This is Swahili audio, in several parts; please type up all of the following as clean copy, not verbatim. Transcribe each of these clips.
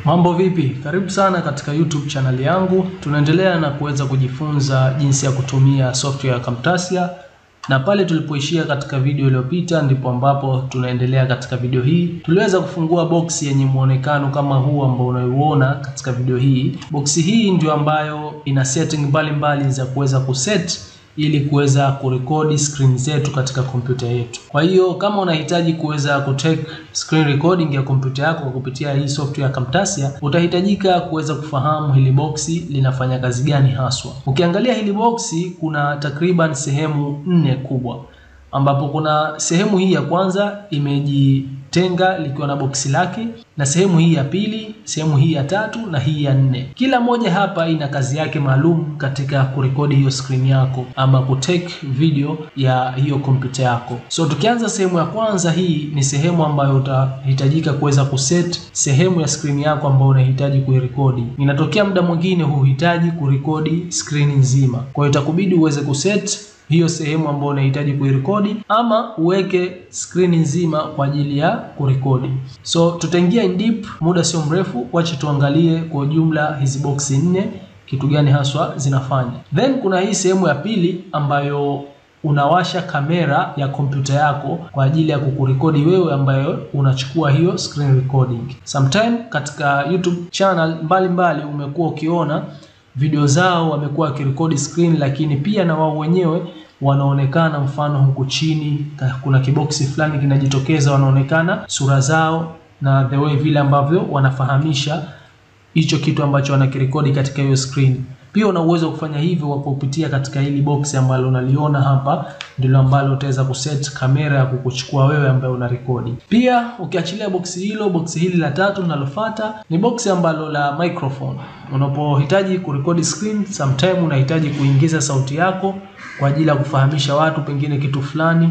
Mambo vipi? Karibu sana katika YouTube channel yangu. Tunaendelea na kuweza kujifunza jinsi ya kutumia software ya Camtasia. Na pale tulipoishia katika video iliyopita ndipo ambapo tunaendelea katika video hii. Tuliweza kufungua box yenye muonekano kama huu ambao unaiona katika video hii. Box hii ndio ambayo ina setting mbalimbali za kuweza kuset ili kuweza kurekodi screen zetu katika kompyuta yetu. Kwa hiyo kama unahitaji kuweza kutake screen recording ya kompyuta yako kwa kupitia hii software ya Camtasia, utahitajika kuweza kufahamu hili boxi linafanya kazi gani haswa. Ukiangalia hili boxi kuna takriban sehemu 4 kubwa, ambapo kuna sehemu hii ya kwanza imejitenga likiwa na boxi lake, na sehemu hii ya pili, sehemu hii ya tatu na hii ya 4. Kila moja hapa ina kazi yake maalum katika kurekodi hiyo screen yako ama kutake video ya hiyo kompyuta yako. So tukianza sehemu ya kwanza, hii ni sehemu ambayo utahitajika kuweza kuset sehemu ya screen yako ambayo unahitaji kuirekodi. Inatokea muda mwingine huhitaji kurekodi screen nzima, kwa hiyo itakubidi uweze kuset hiyo sehemu ambayo unahitaji kuirekodi ama uweke screen nzima kwa ajili ya kurekodi. So tutaingia in deep muda sio mrefu. Wacha tuangalie kwa jumla hizi boxi 4 kitu gani haswa zinafanya. Then kuna hii sehemu ya pili ambayo unawasha kamera ya kompyuta yako kwa ajili ya kukurekodi wewe ambayo unachukua hiyo screen recording. Sometime katika YouTube channel mbalimbali umekuwa ukiona video zao wamekuwa wakirekodi screen, lakini pia na wao wenyewe wanaonekana, mfano huku chini kuna kiboksi fulani kinajitokeza, wanaonekana sura zao na the way vile ambavyo wanafahamisha hicho kitu ambacho wanakirekodi katika hiyo screen. Pia una uwezo kufanya hivyo kwa kupitia katika hili box ambalo unaliona hapa, ndilo ambalo utaweza kuset kamera ya kukuchukua wewe ambaye unarekodi. Pia ukiachilia box hilo, box hili la tatu linalofuata ni box ambalo la microphone. Unapohitaji kurekodi screen, sometime unahitaji kuingiza sauti yako kwa ajili ya kufahamisha watu pengine kitu fulani,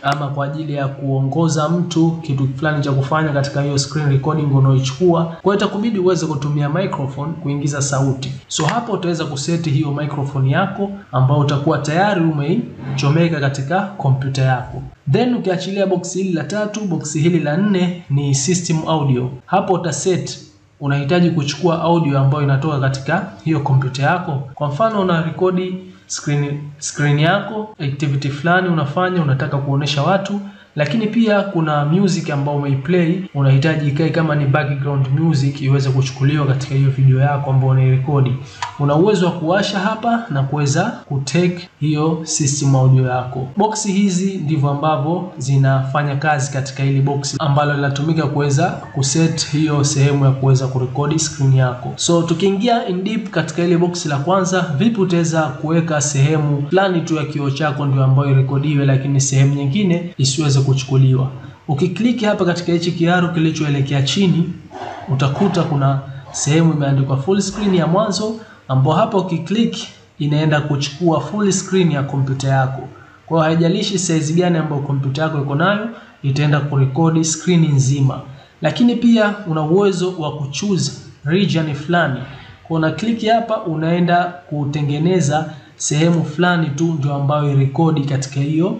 ama kwa ajili ya kuongoza mtu kitu fulani cha kufanya katika hiyo screen recording unaoichukua. Kwa hiyo itakubidi uweze kutumia microphone kuingiza sauti. So hapo utaweza kuseti hiyo microphone yako ambayo utakuwa tayari umeichomeka katika kompyuta yako. Then ukiachilia box hili la tatu, box hili la 4 ni system audio. Hapo utaset unahitaji kuchukua audio ambayo inatoka katika hiyo kompyuta yako. Kwa mfano una rekodi screen yako, activity fulani unafanya, unataka kuonesha watu, lakini pia kuna music ambayo umeiplay, unahitaji ikae kama ni background music iweze kuchukuliwa katika hiyo video yako ambayo unairekodi. Una uwezo wa kuwasha hapa na kuweza kutake hiyo system audio yako. Boxi hizi ndivyo ambavyo zinafanya kazi katika hili box ambalo linatumika kuweza kuset hiyo sehemu ya kuweza kurekodi screen yako. So tukiingia in deep katika ile box la kwanza, vipi utaweza kuweka sehemu fulani tu ya kioo chako ndio ambayo irekodiwe, lakini sehemu nyingine isiweze kuchukuliwa. Ukiklik hapa katika hichi kiaro kilichoelekea chini, utakuta kuna sehemu imeandikwa full screen ya mwanzo, ambapo hapo ukiklik inaenda kuchukua full screen ya kompyuta yako. Kwa hiyo haijalishi size gani ambayo kompyuta yako iko nayo, itaenda kurekodi screen nzima. Lakini pia una uwezo wa kuchoose region fulani. Kwa una click hapa, unaenda kutengeneza sehemu fulani tu ndio ambayo irekodi katika hiyo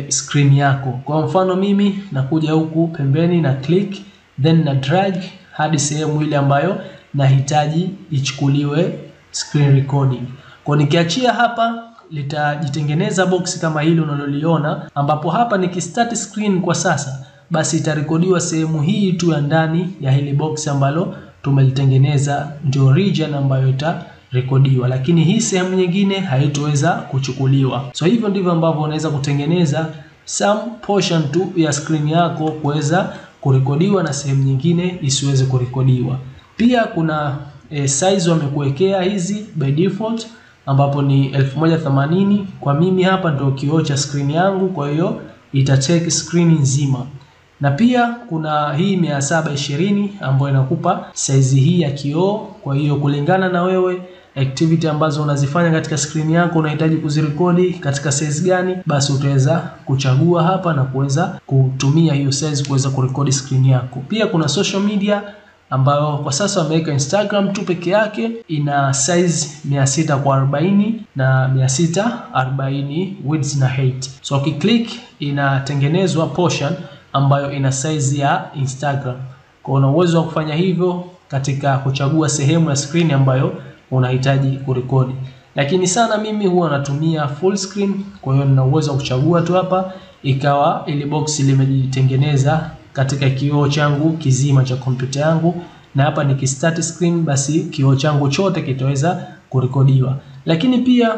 screen yako. Kwa mfano mimi nakuja huku pembeni na click, then na drag hadi sehemu ile ambayo nahitaji ichukuliwe screen recording. Kwa nikiachia hapa litajitengeneza box kama hili unaloliona, ambapo hapa nikistart screen kwa sasa, basi itarekodiwa sehemu hii tu ya ndani ya hili box ambalo tumelitengeneza, ndio region ambayo itarekodiwa, lakini hii sehemu nyingine haitoweza kuchukuliwa. So hivyo ndivyo ambavyo unaweza kutengeneza some portion tu ya screen yako kuweza kurekodiwa na sehemu nyingine isiweze kurekodiwa. Pia kuna size wamekuwekea hizi by default, ambapo ni 1080. Kwa mimi hapa ndio kioo cha screen yangu, kwa hiyo itatake screen nzima. Na pia kuna hii 720 ambayo inakupa size hii ya kioo. Kwa hiyo kulingana na wewe activity ambazo unazifanya katika screen yako unahitaji kuzirekodi katika size gani, basi utaweza kuchagua hapa na kuweza kutumia hiyo size kuweza kurekodi screen yako. Pia kuna social media ambayo kwa sasa wameweka Instagram tu peke yake, ina size 640 na 640 width na height. So ukiklik inatengenezwa portion ambayo ina size ya Instagram. Kwa una uwezo wa kufanya hivyo katika kuchagua sehemu ya screen ambayo unahitaji kurekodi. Lakini sana mimi huwa natumia full screen, kwa hiyo nina uwezo wa kuchagua tu hapa ikawa ile box limejitengeneza katika kioo changu kizima cha kompyuta yangu, na hapa nikistart screen basi kioo changu chote kitaweza kurekodiwa. Lakini pia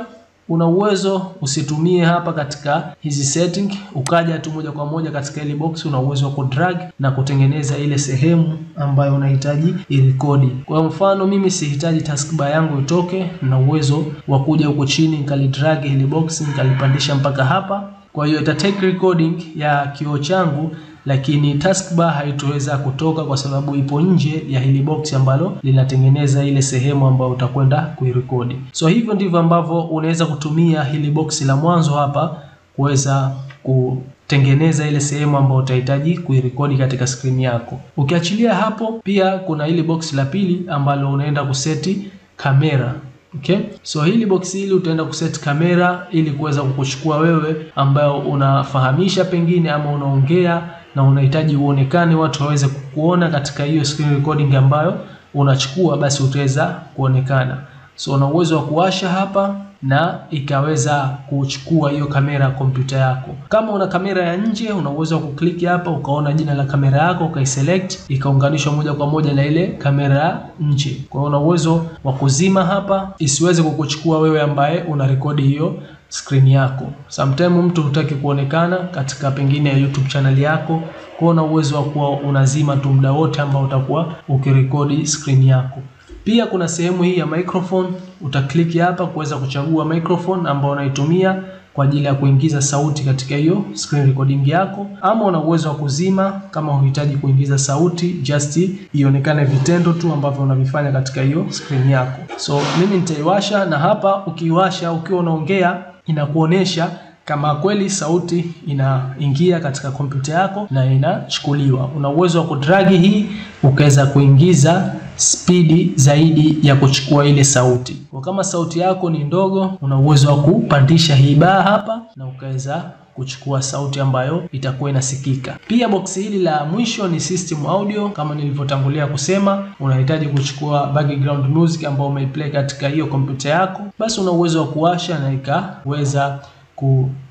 una uwezo usitumie hapa katika hizi setting, ukaja tu moja kwa moja katika ile box. Una uwezo wa kudrag na kutengeneza ile sehemu ambayo unahitaji irekodi. Kwa mfano mimi sihitaji taskbar yangu itoke, na uwezo wa kuja huko chini nikalidrag ile box nikalipandisha mpaka hapa. Kwa hiyo ita take recording ya kioo changu, lakini taskbar haitoweza kutoka kwa sababu ipo nje ya hili box ambalo linatengeneza ile sehemu ambayo utakwenda kuirekodi. So hivyo ndivyo ambavyo unaweza kutumia hili box la mwanzo hapa kuweza kutengeneza ile sehemu ambayo utahitaji kuirekodi katika screen yako. Ukiachilia hapo, pia kuna hili box la pili ambalo unaenda kuseti kamera. Okay, so hili box hili utaenda kuset kamera ili kuweza kukuchukua wewe ambayo unafahamisha pengine ama unaongea na unahitaji uonekane, watu waweze kukuona katika hiyo screen recording ambayo unachukua, basi utaweza kuonekana. So una uwezo wa kuwasha hapa na ikaweza kuchukua hiyo kamera ya kompyuta yako. Kama una kamera ya nje, una uwezo wa kuklik hapa ukaona jina la kamera yako, ukaiselect ikaunganishwa moja kwa moja na ile kamera ya nje. Kwa hiyo una uwezo wa kuzima hapa isiweze kukuchukua wewe ambaye unarekodi hiyo screen yako. Sometimes mtu hutaki kuonekana katika pengine ya YouTube channel yako, kwa una uwezo wa kuwa unazima tu muda wote ambao utakuwa ukirekodi screen yako. Pia kuna sehemu hii ya microphone, utaklik hapa kuweza kuchagua microphone ambayo unaitumia kwa ajili ya kuingiza sauti katika hiyo screen recording yako, ama una uwezo wa kuzima kama unahitaji kuingiza sauti, just ionekane vitendo tu ambavyo unavifanya katika hiyo screen yako. So mimi nitaiwasha, na hapa ukiwasha ukiwa unaongea inakuonesha kama kweli sauti inaingia katika kompyuta yako na inachukuliwa. Una uwezo wa kudrag hii ukaweza kuingiza spidi zaidi ya kuchukua ile sauti. Kwa kama sauti yako ni ndogo, una uwezo wa kupandisha hii bar hapa na ukaweza kuchukua sauti ambayo itakuwa inasikika. Pia box hili la mwisho ni system audio. Kama nilivyotangulia kusema, unahitaji kuchukua background music ambayo umeiplay katika hiyo kompyuta yako, basi una uwezo wa kuwasha na ikaweza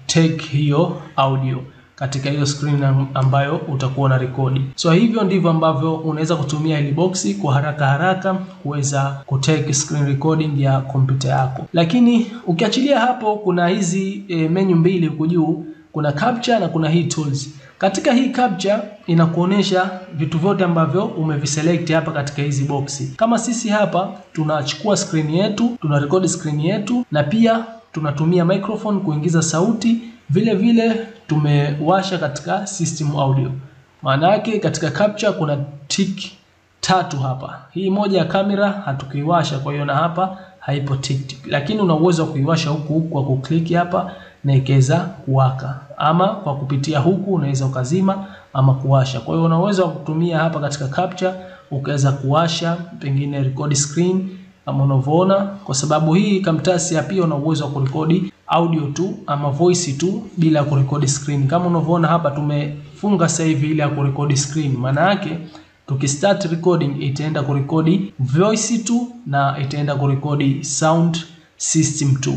take hiyo audio katika hiyo screen ambayo utakuwa na rekodi. So hivyo ndivyo ambavyo unaweza kutumia hili boxi kwa haraka kuweza kutake screen recording ya kompyuta yako. Lakini ukiachilia hapo, kuna hizi menu mbili huko juu, kuna capture na kuna hii tools. Katika hii capture inakuonesha vitu vyote ambavyo umeviselect hapa katika hizi boxi. Kama sisi hapa tunachukua screen yetu, tunarekodi screen yetu, na pia tunatumia microphone kuingiza sauti, vile vile tumewasha katika system audio. Maana yake katika capture kuna tick 3 hapa. Hii moja ya kamera hatukiwasha, kwa hiyo na hapa haipo tick. Lakini una uwezo wa kuiwasha huku kwa kuklik hapa na ikaweza kuwaka, ama kwa kupitia huku unaweza ukazima ama kuwasha. Kwa hiyo una uwezo wa kutumia hapa katika capture ukaweza kuwasha pengine record screen kama unavyoona, kwa sababu hii Camtasia pia una uwezo wa kurekodi audio tu ama voice tu bila kurekodi screen. Kama unavyoona hapa tumefunga sasa hivi ile ya kurekodi screen. Maana yake tukistart recording itaenda kurekodi voice tu na itaenda kurekodi sound system tu.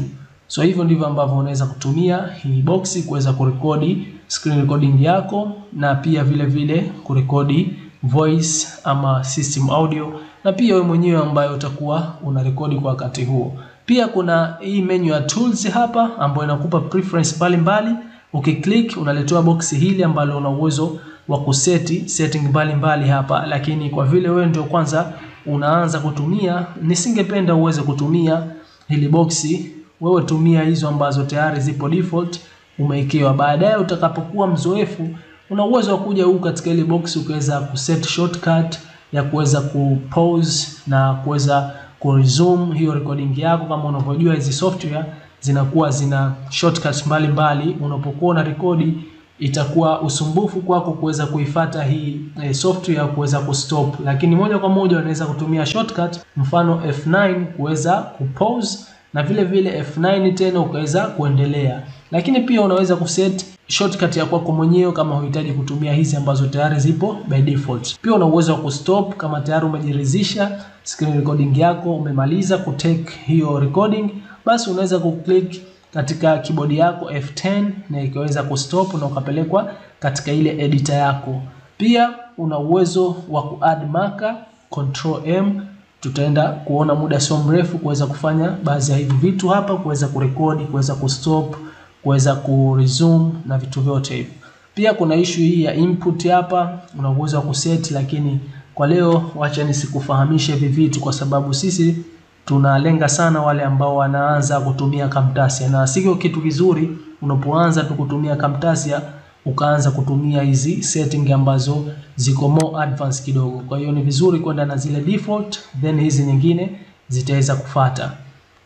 So hivyo ndivyo ambavyo unaweza kutumia hii boxi kuweza kurekodi screen recording yako, na pia vile vile kurekodi voice ama system audio, na pia wewe mwenyewe ambaye utakuwa unarekodi kwa wakati huo. Pia kuna hii menu ya tools hapa ambayo inakupa preference mbalimbali. Ukiklik unaletewa box hili ambalo una uwezo wa kuseti setting mbalimbali hapa, lakini kwa vile wewe ndio kwanza unaanza kutumia, nisingependa uweze kutumia hili boxi. Wewe tumia hizo ambazo tayari zipo default umewekewa. Baadaye utakapokuwa mzoefu, una uwezo wa kuja huku katika ile box ukaweza kuset shortcut ya kuweza kupause na kuweza kuresume hiyo recording yako. Kama unavyojua hizi software zinakuwa zina shortcuts mbalimbali, unapokuwa na rekodi itakuwa usumbufu kwako kuweza kuifuata hii software kuweza kustop, lakini moja kwa moja unaweza kutumia shortcut, mfano F9 kuweza kupause na vile vile F9 tena ukaweza kuendelea. Lakini pia unaweza kuset shortcut ya kwako mwenyewe kama unahitaji kutumia hizi ambazo tayari zipo by default. Pia una uwezo wa kustop kama tayari umejiridhisha screen recording yako, umemaliza kutake hiyo recording, basi unaweza kuclick katika keyboard yako F10 na ikaweza kustop na ukapelekwa katika ile editor yako. Pia una uwezo wa kuadd marker, control M. Tutaenda kuona muda sio mrefu kuweza kufanya baadhi ya hivi vitu hapa, kuweza kurekodi, kuweza kustop, kuweza kuresume na vitu vyote hivi. Pia kuna issue hii ya input hapa, una uwezo wa kuset, lakini kwa leo wacha nisikufahamishe hivi vitu kwa sababu sisi tunalenga sana wale ambao wanaanza kutumia Camtasia, na sio kitu kizuri unapoanza tu kutumia Camtasia ukaanza kutumia hizi setting ambazo ziko more advanced kidogo. Kwa hiyo ni vizuri kwenda na zile default, then hizi nyingine zitaweza kufuata.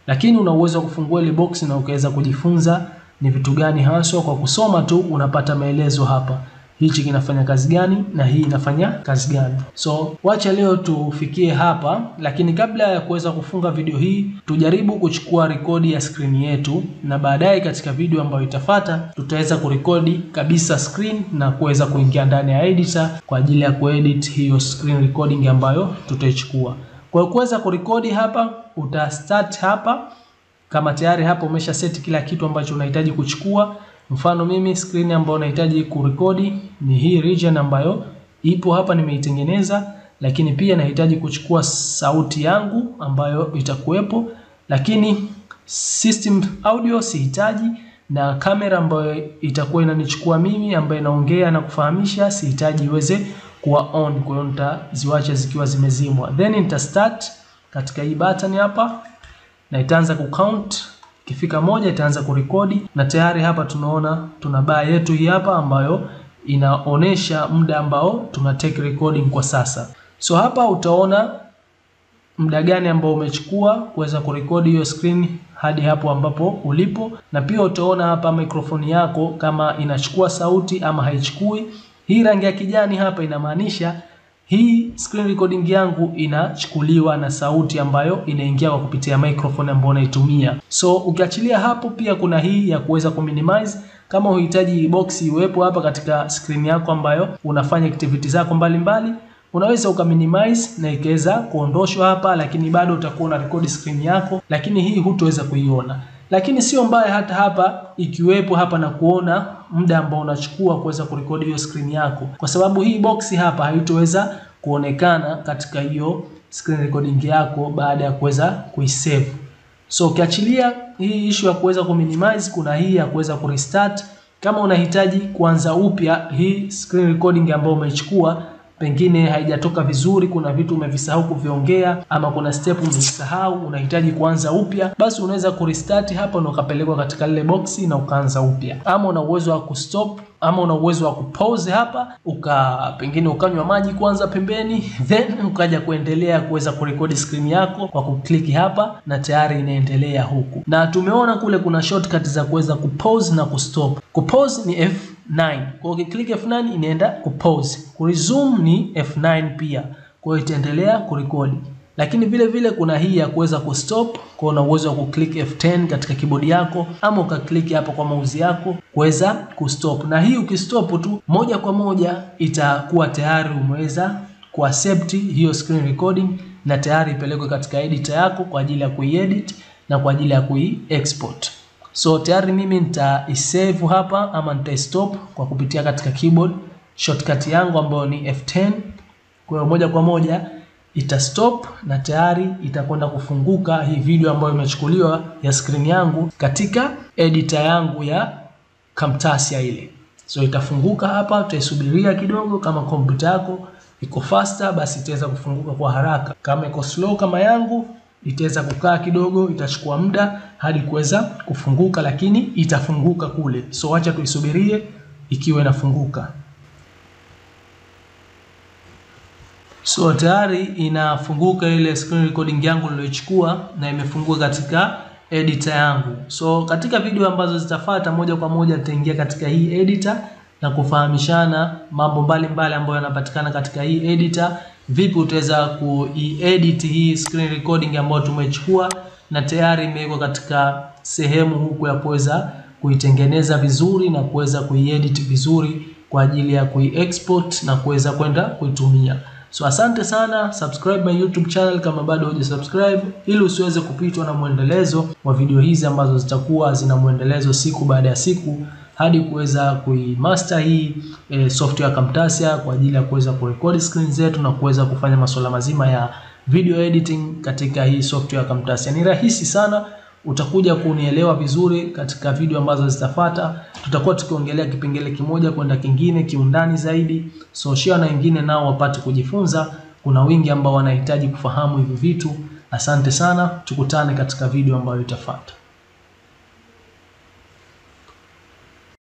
Lakini una uwezo wa kufungua ile box na ukaweza kujifunza ni vitu gani haswa. Kwa kusoma tu unapata maelezo hapa, hichi kinafanya kazi gani na hii inafanya kazi gani. So wacha leo tufikie hapa, lakini kabla ya kuweza kufunga video hii tujaribu kuchukua rekodi ya screen yetu, na baadaye katika video ambayo itafuata tutaweza kurekodi kabisa screen na kuweza kuingia ndani ya editor kwa ajili ya kuedit hiyo screen recording ambayo tutaichukua. Kwa kuweza kurekodi hapa uta start hapa, kama tayari hapa umesha set kila kitu ambacho unahitaji kuchukua. Mfano mimi screen ambayo nahitaji kurekodi ni hii region ambayo ipo hapa nimeitengeneza, lakini pia nahitaji kuchukua sauti yangu ambayo itakuwepo, lakini system audio sihitaji, na kamera ambayo itakuwa inanichukua mimi ambayo inaongea na kufahamisha sihitaji iweze kuwa on, kwa hiyo nitaziwacha zikiwa zimezimwa. Then nita start katika hii button hapa na itaanza kucount. Ikifika moja itaanza kurekodi, na tayari hapa tunaona tuna bar yetu hii hapa ambayo inaonesha muda ambao tuna take recording kwa sasa. So hapa utaona muda gani ambao umechukua kuweza kurekodi hiyo screen hadi hapo ambapo ulipo, na pia utaona hapa microphone yako kama inachukua sauti ama haichukui. Hii rangi ya kijani hapa inamaanisha hii screen recording yangu inachukuliwa na sauti ambayo inaingia kwa kupitia microphone ambayo unaitumia. So ukiachilia hapo pia kuna hii ya kuweza kuminimize. Kama unahitaji box iwepo hapa katika screen yako ambayo unafanya activity zako mbalimbali, unaweza ukaminimize na ikaweza kuondoshwa hapa, lakini bado utakuwa na record screen yako, lakini hii hutoweza kuiona. Lakini sio mbaya hata hapa ikiwepo hapa na kuona muda ambao unachukua kuweza kurekodi hiyo screen yako, kwa sababu hii box hapa haitoweza kuonekana katika hiyo screen recording yako baada ya kuweza kuisave. So ukiachilia hii issue ya kuweza kuminimize, kuna hii ya kuweza kurestart. Kama unahitaji kuanza upya hii screen recording ambayo umeichukua, pengine haijatoka vizuri, kuna vitu umevisahau kuviongea ama kuna step umesahau, unahitaji kuanza upya, basi unaweza kurestart hapa na ukapelekwa katika ile box na ukaanza upya. Ama una uwezo wa kustop, ama una uwezo wa kupause hapa, pengine ukanywa maji kwanza pembeni, then ukaja kuendelea kuweza kurekodi screen yako kwa kuklik hapa na tayari inaendelea huku. Na tumeona kule kuna shortcut za kuweza kupause na kustop. Kupause ni F9. Kwa ukiklik F9 inaenda kupause. Kuresume ni F9 pia. Kwa hiyo itaendelea kurekodi. Lakini vile vile kuna hii ya kuweza kustop, kwa una uwezo wa kuklik F10 katika keyboard yako ama ukaklik hapa kwa mouse yako kuweza kustop. Na hii ukistop tu moja kwa moja itakuwa tayari umeweza kuaccept hiyo screen recording na tayari ipelekwe katika editor yako kwa ajili ya kuiedit na kwa ajili ya kuiexport. So tayari mimi nitaisave hapa ama nitaistop kwa kupitia katika keyboard shortcut yangu ambayo ni F10. Kwa hiyo moja kwa moja itastop na tayari itakwenda kufunguka hii video ambayo imechukuliwa ya screen yangu katika editor yangu ya Camtasia ile. So itafunguka hapa, tutaisubiria kidogo. Kama kompyuta yako iko faster basi itaweza kufunguka kwa haraka. Kama iko slow kama yangu itaweza kukaa kidogo, itachukua muda hadi kuweza kufunguka, lakini itafunguka kule. So acha tuisubirie ikiwa inafunguka. So tayari inafunguka ile screen recording yangu niliyochukua na imefunguka katika editor yangu. So katika video ambazo zitafuata moja kwa moja nitaingia katika hii editor na kufahamishana mambo mbalimbali ambayo yanapatikana katika hii editor. Vipi utaweza kuedit hii screen recording ambayo tumechukua na tayari imewekwa katika sehemu huku ya kuweza kuitengeneza vizuri na kuweza kuiedit vizuri kwa ajili ya kuiexport na kuweza kwenda kuitumia. So asante sana, subscribe my YouTube channel kama bado hujasubscribe ili usiweze kupitwa na muendelezo wa video hizi ambazo zitakuwa zina muendelezo siku baada ya siku hadi kuweza kuimaster hii software Camtasia kwa ajili ya kuweza kurekodi screen zetu na kuweza kufanya masuala mazima ya video editing katika hii software Camtasia. Ni rahisi sana, utakuja kunielewa vizuri katika video ambazo zitafuata. Tutakuwa tukiongelea kipengele kimoja kwenda kingine kiundani zaidi. So share na wengine nao wapate kujifunza. Kuna wengi ambao wanahitaji kufahamu hivi vitu. Asante sana, tukutane katika video ambayo itafuata.